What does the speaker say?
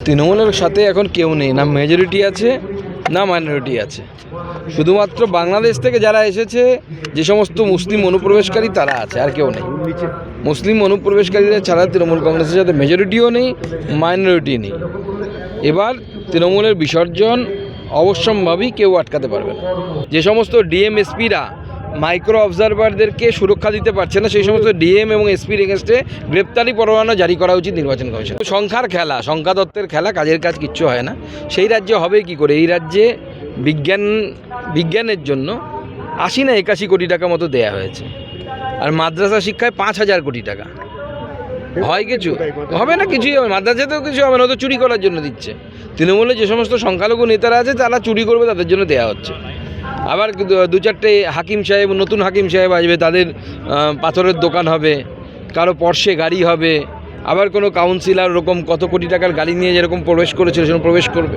তৃণমূলের সাথে এখন কেউ নেই, না মেজরিটি আছে না মাইনরিটি আছে। শুধুমাত্র বাংলাদেশ থেকে যারা এসেছে, যে সমস্ত মুসলিম অনুপ্রবেশকারী তারা আছে, আর কেউ নেই। মুসলিম অনুপ্রবেশকারীরা ছাড়া তৃণমূল কংগ্রেসের সাথে মেজরিটিও নেই, মাইনরিটি নেই। এবার তৃণমূলের বিসর্জন অবশ্যম্ভাবী কেউ আটকাতে পারবে না। যে সমস্ত ডিএম এসপিরা মাইক্রো অবজারভারদেরকে সুরক্ষা দিতে পারছে না, সেই সমস্ত ডিএম এবং এসপির এগেনস্টে গ্রেপ্তারি পরোয়ানা জারি করা উচিত নির্বাচন কমিশন। সংখ্যার খেলা, সংখ্যাতত্ত্বের খেলা, কাজের কাজ কিচ্ছু হয় না। সেই রাজ্যে হবে কি করে? এই রাজ্যে বিজ্ঞানের জন্য ৮০ না ৮১ কোটি টাকা মতো দেয়া হয়েছে, আর মাদ্রাসা শিক্ষায় ৫,০০০ কোটি টাকা। হয় কিছু? হবে না, কিছুই হবে। মাদ্রাসাতেও কিছু হবে না, তো চুরি করার জন্য দিচ্ছে। তৃণমূলে যে সমস্ত সংখ্যালঘু নেতারা আছে তারা চুরি করবে, তাদের জন্য দেওয়া হচ্ছে। আবার ২-৪টে হাকিম সাহেব, নতুন হাকিম সাহেব আসবে, তাদের পাথরের দোকান হবে, কারো পর্শে গাড়ি হবে, আবার কোনো কাউন্সিলর ওরকম কত কোটি টাকার গাড়ি নিয়ে যেরকম প্রবেশ করেছিল সেরকম প্রবেশ করবে।